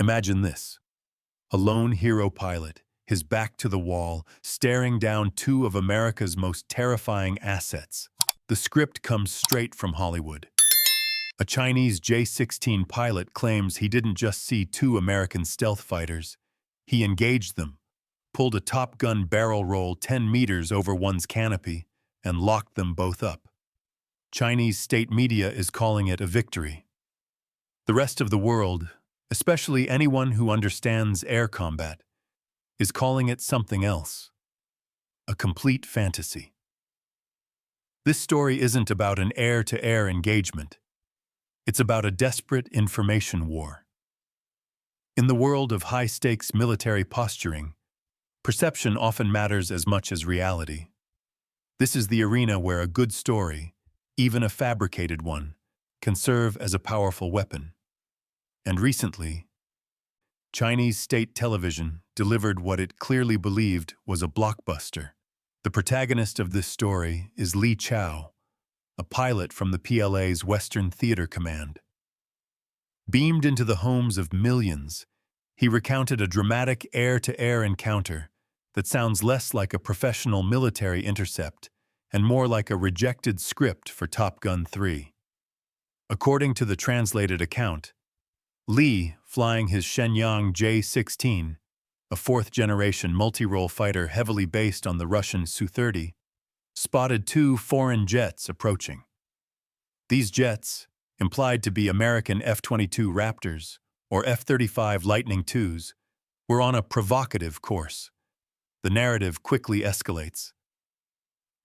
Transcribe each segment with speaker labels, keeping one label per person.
Speaker 1: Imagine this: a lone hero pilot, his back to the wall, staring down two of America's most terrifying assets. The script comes straight from Hollywood. A Chinese J-16 pilot claims he didn't just see two American stealth fighters. He engaged them, pulled a Top Gun barrel roll 10 meters over one's canopy, and locked them both up. Chinese state media is calling it a victory. The rest of the world, especially anyone who understands air combat, is calling it something else: a complete fantasy. This story isn't about an air-to-air engagement. It's about a desperate information war. In the world of high-stakes military posturing, perception often matters as much as reality. This is the arena where a good story, even a fabricated one, can serve as a powerful weapon. And recently, Chinese state television delivered what it clearly believed was a blockbuster. The protagonist of this story is Li Chao, a pilot from the PLA's Western Theater Command. Beamed into the homes of millions, he recounted a dramatic air-to-air encounter that sounds less like a professional military intercept and more like a rejected script for Top Gun 3. According to the translated account, Li, flying his Shenyang J-16, a fourth-generation multi-role fighter heavily based on the Russian Su-30, spotted two foreign jets approaching. These jets, implied to be American F-22 Raptors or F-35 Lightning IIs, were on a provocative course. The narrative quickly escalates.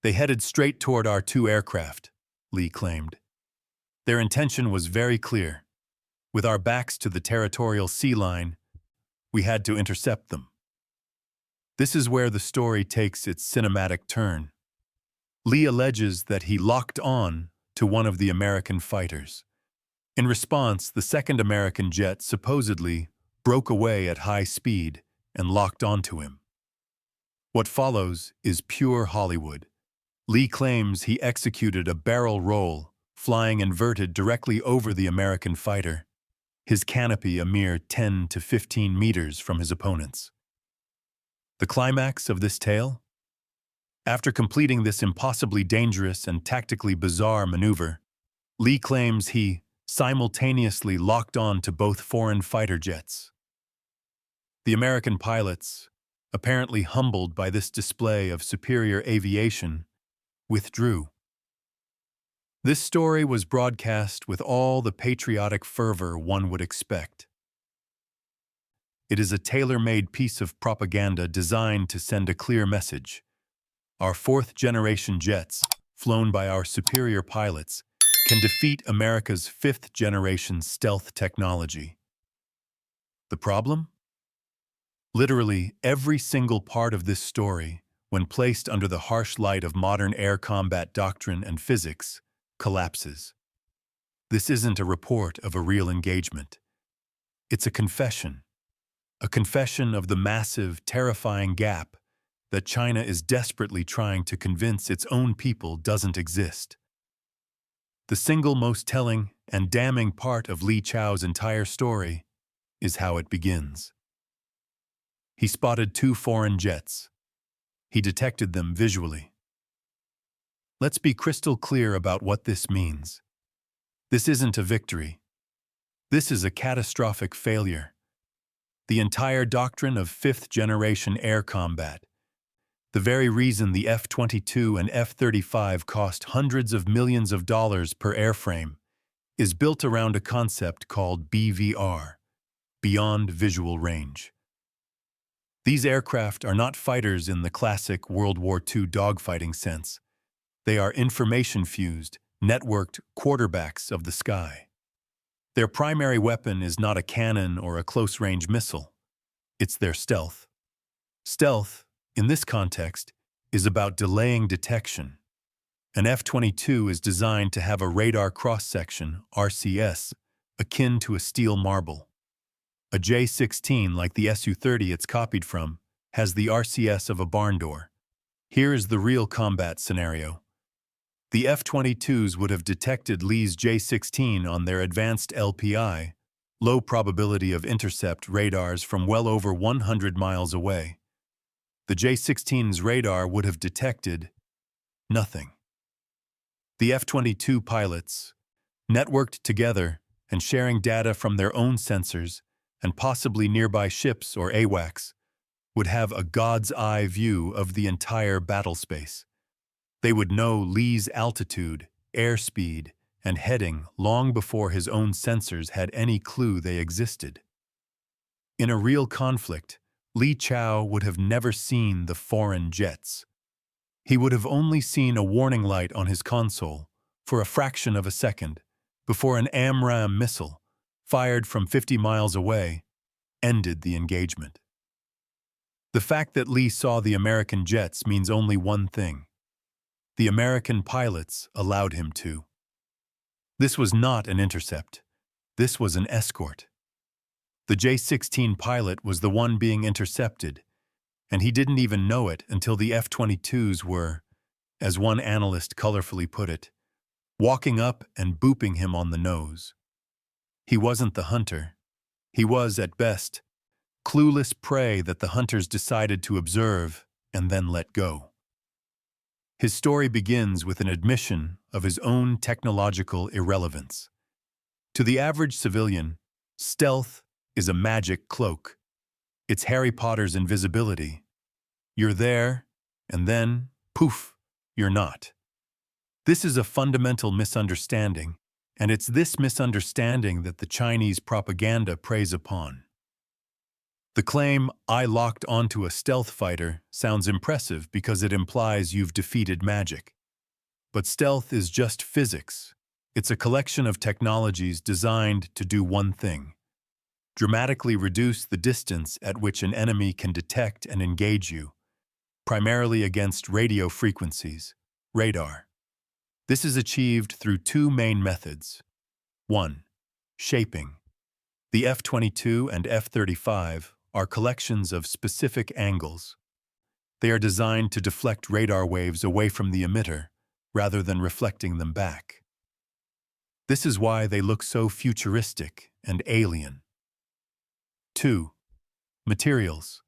Speaker 1: They headed straight toward our two aircraft, Li claimed. Their intention was very clear. With our backs to the territorial sea line, we had to intercept them. This is where the story takes its cinematic turn. Li alleges that he locked on to one of the American fighters. In response, the second American jet supposedly broke away at high speed and locked onto him. What follows is pure Hollywood. Li claims he executed a barrel roll, flying inverted directly over the American fighter, his canopy a mere 10 to 15 meters from his opponent's. The climax of this tale? After completing this impossibly dangerous and tactically bizarre maneuver, Li claims he simultaneously locked on to both foreign fighter jets. The American pilots, apparently humbled by this display of superior aviation, withdrew. This story was broadcast with all the patriotic fervor one would expect. It is a tailor-made piece of propaganda designed to send a clear message. Our fourth-generation jets, flown by our superior pilots, can defeat America's fifth-generation stealth technology. The problem? Literally every single part of this story, when placed under the harsh light of modern air combat doctrine and physics, collapses. This isn't a report of a real engagement. It's a confession of the massive, terrifying gap that China is desperately trying to convince its own people doesn't exist. The single most telling and damning part of Li Chao's entire story is how it begins. He spotted two foreign jets. He detected them visually. Let's be crystal clear about what this means. This isn't a victory. This is a catastrophic failure. The entire doctrine of fifth-generation air combat, the very reason the F-22 and F-35 cost hundreds of millions of dollars per airframe, is built around a concept called BVR, Beyond Visual Range. These aircraft are not fighters in the classic World War II dogfighting sense. They are information-fused, networked quarterbacks of the sky. Their primary weapon is not a cannon or a close-range missile. It's their stealth. Stealth, in this context, is about delaying detection. An F-22 is designed to have a radar cross-section, RCS, akin to a steel marble. A J-16, like the Su-30 it's copied from, has the RCS of a barn door. Here is the real combat scenario. The F-22s would have detected Li's J-16 on their advanced LPI, low probability of intercept radars from well over 100 miles away. The J-16's radar would have detected nothing. The F-22 pilots, networked together and sharing data from their own sensors and possibly nearby ships or AWACS, would have a God's eye view of the entire battle space. They would know Lee's altitude, airspeed, and heading long before his own sensors had any clue they existed. In a real conflict, Li Chao would have never seen the foreign jets. He would have only seen a warning light on his console for a fraction of a second before an AMRAAM missile, fired from 50 miles away, ended the engagement. The fact that Li saw the American jets means only one thing. The American pilots allowed him to. This was not an intercept. This was an escort. The J-16 pilot was the one being intercepted, and he didn't even know it until the F-22s were, as one analyst colorfully put it, walking up and booping him on the nose. He wasn't the hunter. He was, at best, clueless prey that the hunters decided to observe and then let go. His story begins with an admission of his own technological irrelevance. To the average civilian, stealth is a magic cloak. It's Harry Potter's invisibility. You're there, and then, poof, you're not. This is a fundamental misunderstanding, and it's this misunderstanding that the Chinese propaganda preys upon. The claim, "I locked onto a stealth fighter," sounds impressive because it implies you've defeated magic. But stealth is just physics. It's a collection of technologies designed to do one thing: dramatically reduce the distance at which an enemy can detect and engage you, primarily against radio frequencies, radar. This is achieved through two main methods. 1. Shaping. The F-22 and F-35 are collections of specific angles. They are designed to deflect radar waves away from the emitter, rather than reflecting them back. This is why they look so futuristic and alien. 2. Materials.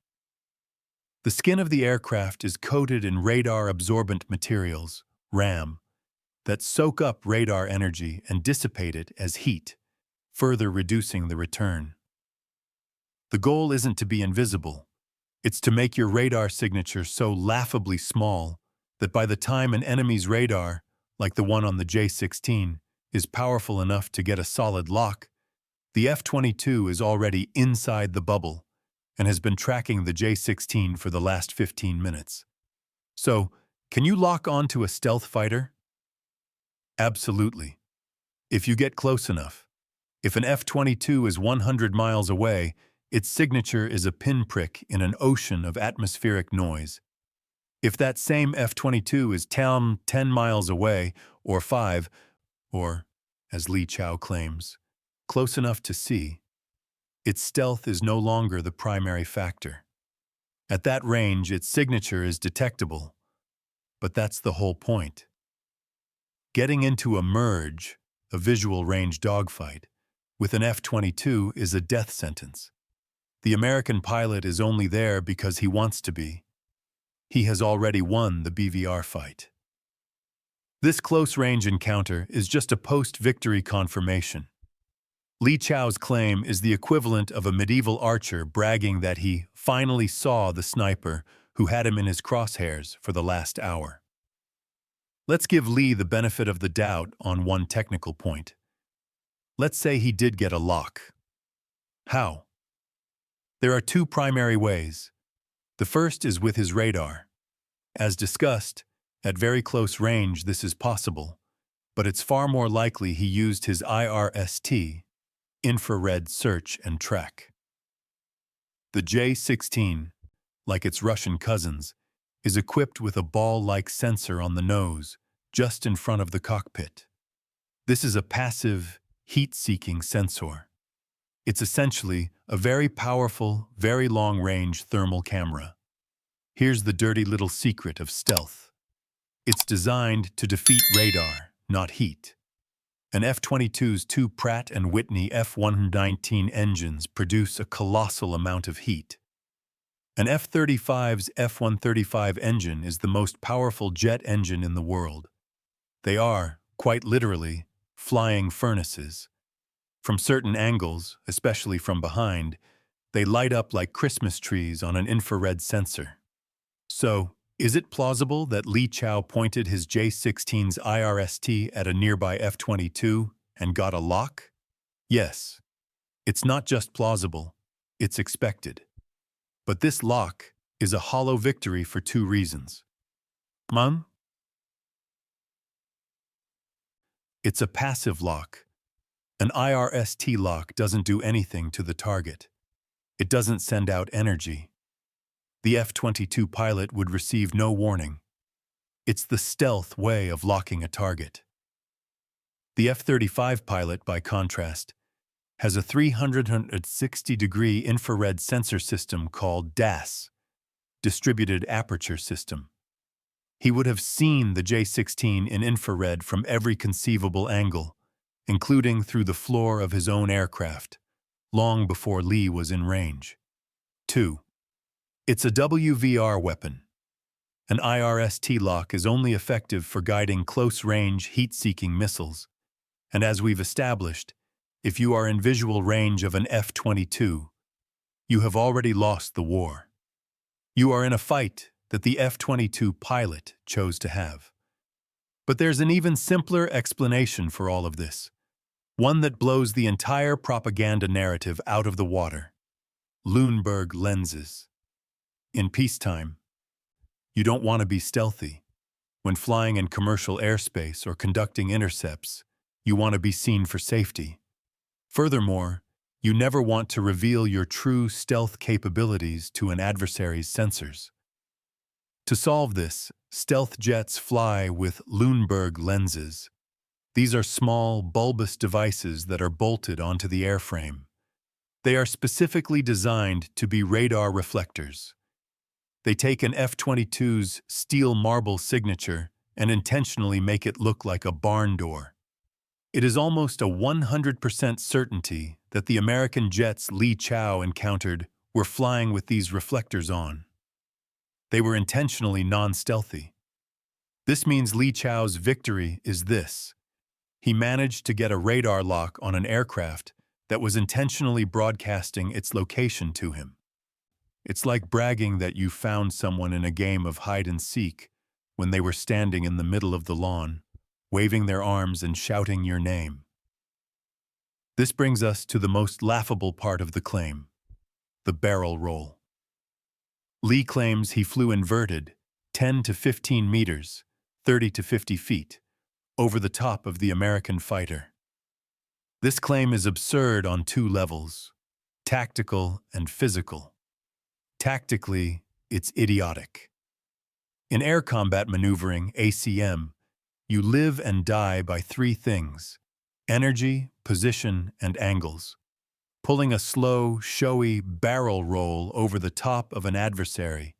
Speaker 1: The skin of the aircraft is coated in radar-absorbent materials, RAM, that soak up radar energy and dissipate it as heat, further reducing the return. The goal isn't to be invisible. It's to make your radar signature so laughably small that by the time an enemy's radar, like the one on the J-16, is powerful enough to get a solid lock, the F-22 is already inside the bubble and has been tracking the J-16 for the last 15 minutes. So, can you lock onto a stealth fighter? Absolutely. If you get close enough. If an F-22 is 100 miles away, its signature is a pinprick in an ocean of atmospheric noise. If that same F-22 is 10 miles away, or 5, or, as Li Chao claims, close enough to see, its stealth is no longer the primary factor. At that range, its signature is detectable. But that's the whole point. Getting into a merge, a visual range dogfight, with an F-22 is a death sentence. The American pilot is only there because he wants to be. He has already won the BVR fight. This close-range encounter is just a post-victory confirmation. Li Chao's claim is the equivalent of a medieval archer bragging that he finally saw the sniper who had him in his crosshairs for the last hour. Let's give Li the benefit of the doubt on one technical point. Let's say he did get a lock. How? There are two primary ways. The first is with his radar. As discussed, at very close range this is possible, but it's far more likely he used his IRST, infrared search and track. The J-16, like its Russian cousins, is equipped with a ball-like sensor on the nose, just in front of the cockpit. This is a passive, heat-seeking sensor. It's essentially a very powerful, very long-range thermal camera. Here's the dirty little secret of stealth. It's designed to defeat radar, not heat. An F-22's two Pratt& Whitney F-119 engines produce a colossal amount of heat. An F-35's F-135 engine is the most powerful jet engine in the world. They are, quite literally, flying furnaces. From certain angles, especially from behind, they light up like Christmas trees on an infrared sensor. So, is it plausible that Li Chao pointed his J-16's IRST at a nearby F-22 and got a lock? Yes. It's not just plausible, it's expected. But this lock is a hollow victory for two reasons. One, it's a passive lock. An IRST lock doesn't do anything to the target. It doesn't send out energy. The F-22 pilot would receive no warning. It's the stealth way of locking a target. The F-35 pilot, by contrast, has a 360-degree infrared sensor system called DAS, Distributed Aperture System. He would have seen the J-16 in infrared from every conceivable angle, including through the floor of his own aircraft, long before Lee was in range. 2. It's a WVR weapon. An IRST lock is only effective for guiding close-range, heat-seeking missiles, and as we've established, if you are in visual range of an F-22, you have already lost the war. You are in a fight that the F-22 pilot chose to have. But there's an even simpler explanation for all of this, one that blows the entire propaganda narrative out of the water. Lundberg lenses. In peacetime, you don't want to be stealthy. When flying in commercial airspace or conducting intercepts, you want to be seen for safety. Furthermore, you never want to reveal your true stealth capabilities to an adversary's sensors. To solve this, stealth jets fly with Lundberg lenses. These are small, bulbous devices that are bolted onto the airframe. They are specifically designed to be radar reflectors. They take an F-22's steel marble signature and intentionally make it look like a barn door. It is almost a 100% certainty that the American jets Li Chao encountered were flying with these reflectors on. They were intentionally non-stealthy. This means Li Chao's victory is this. He managed to get a radar lock on an aircraft that was intentionally broadcasting its location to him. It's like bragging that you found someone in a game of hide-and-seek when they were standing in the middle of the lawn, waving their arms and shouting your name. This brings us to the most laughable part of the claim, the barrel roll. Lee claims he flew inverted 10 to 15 meters, 30 to 50 feet, over the top of the American fighter. This claim is absurd on two levels, tactical and physical. Tactically, it's idiotic. In air combat maneuvering, ACM, you live and die by three things: energy, position, and angles. Pulling a slow, showy barrel roll over the top of an adversary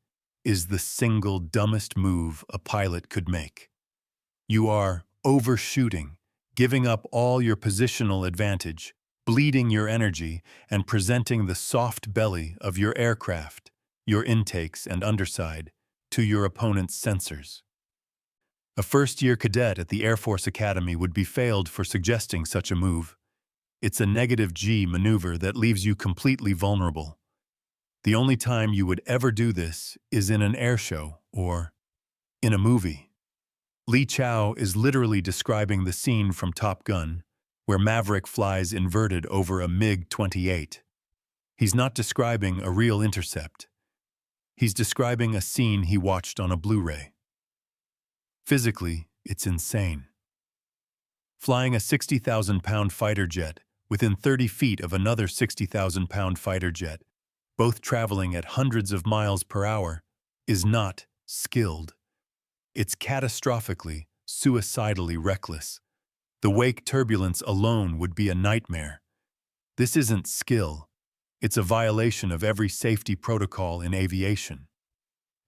Speaker 1: is the single dumbest move a pilot could make. You are overshooting, giving up all your positional advantage, bleeding your energy, and presenting the soft belly of your aircraft, your intakes and underside, to your opponent's sensors. A first-year cadet at the Air Force Academy would be failed for suggesting such a move. It's a negative G maneuver that leaves you completely vulnerable. The only time you would ever do this is in an air show or in a movie. Li Chao is literally describing the scene from Top Gun, where Maverick flies inverted over a MiG-28. He's not describing a real intercept. He's describing a scene he watched on a Blu-ray. Physically, it's insane. Flying a 60,000-pound fighter jet within 30 feet of another 60,000-pound fighter jet, both traveling at hundreds of miles per hour, is not skilled. It's catastrophically, suicidally reckless. The wake turbulence alone would be a nightmare. This isn't skill. It's a violation of every safety protocol in aviation.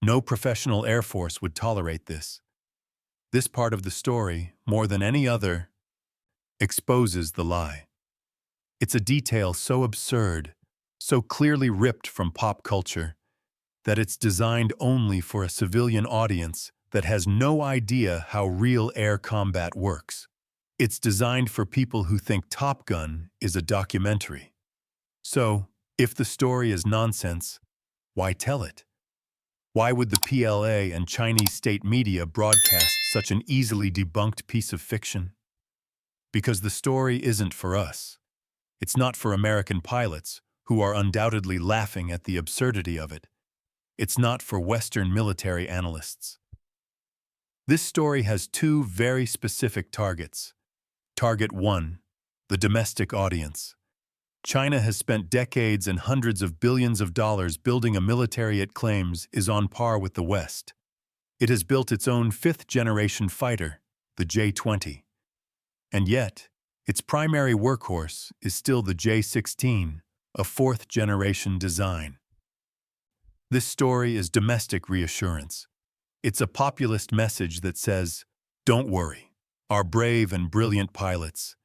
Speaker 1: No professional Air Force would tolerate this. This part of the story, more than any other, exposes the lie. It's a detail so absurd, so clearly ripped from pop culture, that it's designed only for a civilian audience that has no idea how real air combat works. It's designed for people who think Top Gun is a documentary. So, if the story is nonsense, why tell it? Why would the PLA and Chinese state media broadcast such an easily debunked piece of fiction? Because the story isn't for us. It's not for American pilots, who are undoubtedly laughing at the absurdity of it. It's not for Western military analysts. This story has two very specific targets. Target 1, the domestic audience. China has spent decades and hundreds of billions of dollars building a military it claims is on par with the West. It has built its own fifth-generation fighter, the J-20. And yet, its primary workhorse is still the J-16, a fourth-generation design. This story is domestic reassurance. It's a populist message that says, don't worry, our brave and brilliant pilots,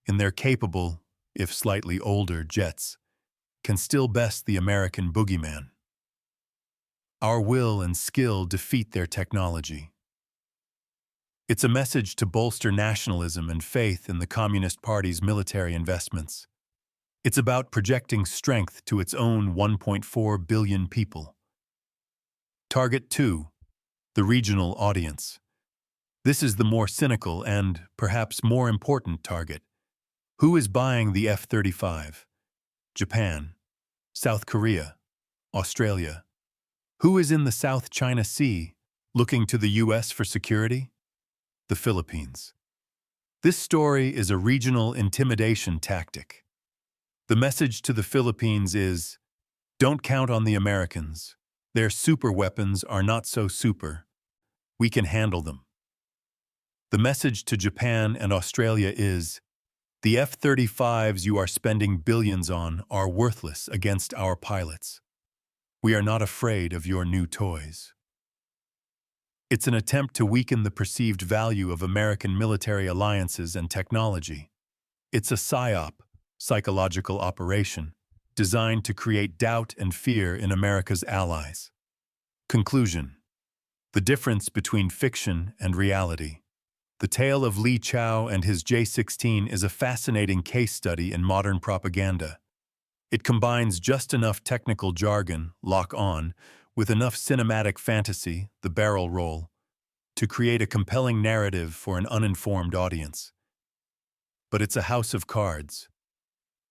Speaker 1: in their capable, if slightly older, jets, can still best the American boogeyman. Our will and skill defeat their technology. It's a message to bolster nationalism and faith in the Communist Party's military investments. It's about projecting strength to its own 1.4 billion people. Target 2, the regional audience. This is the more cynical and, perhaps more important target. Who is buying the F-35? Japan, South Korea, Australia. Who is in the South China Sea, looking to the U.S. for security? The Philippines. This story is a regional intimidation tactic. The message to the Philippines is, don't count on the Americans. Their super weapons are not so super. We can handle them. The message to Japan and Australia is, the F-35s you are spending billions on are worthless against our pilots. We are not afraid of your new toys. It's an attempt to weaken the perceived value of American military alliances and technology. It's a PSYOP, psychological operation, designed to create doubt and fear in America's allies. Conclusion: the difference between fiction and reality. The tale of Li Chao and his J-16 is a fascinating case study in modern propaganda. It combines just enough technical jargon, lock on, with enough cinematic fantasy, the barrel roll, to create a compelling narrative for an uninformed audience. But it's a house of cards.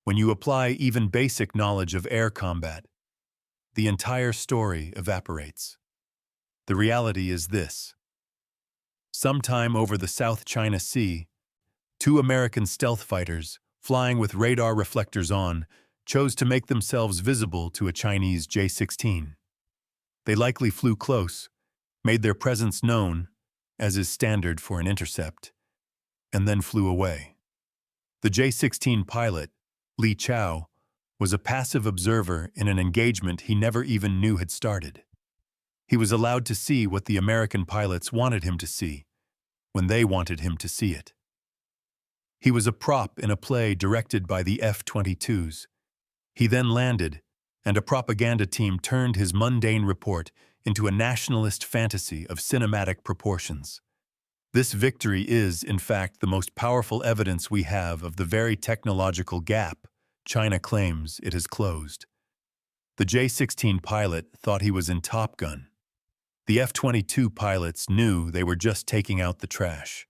Speaker 1: When you apply even basic knowledge of air combat, the entire story evaporates. The reality is this. Sometime over the South China Sea, two American stealth fighters, flying with radar reflectors on, chose to make themselves visible to a Chinese J-16. They likely flew close, made their presence known, as is standard for an intercept, and then flew away. The J-16 pilot, Li Chao, was a passive observer in an engagement he never even knew had started. He was allowed to see what the American pilots wanted him to see, when they wanted him to see it. He was a prop in a play directed by the F-22s. He then landed, and a propaganda team turned his mundane report into a nationalist fantasy of cinematic proportions. This victory is, in fact, the most powerful evidence we have of the very technological gap China claims it has closed. The J-16 pilot thought he was in Top Gun. The F-22 pilots knew they were just taking out the trash.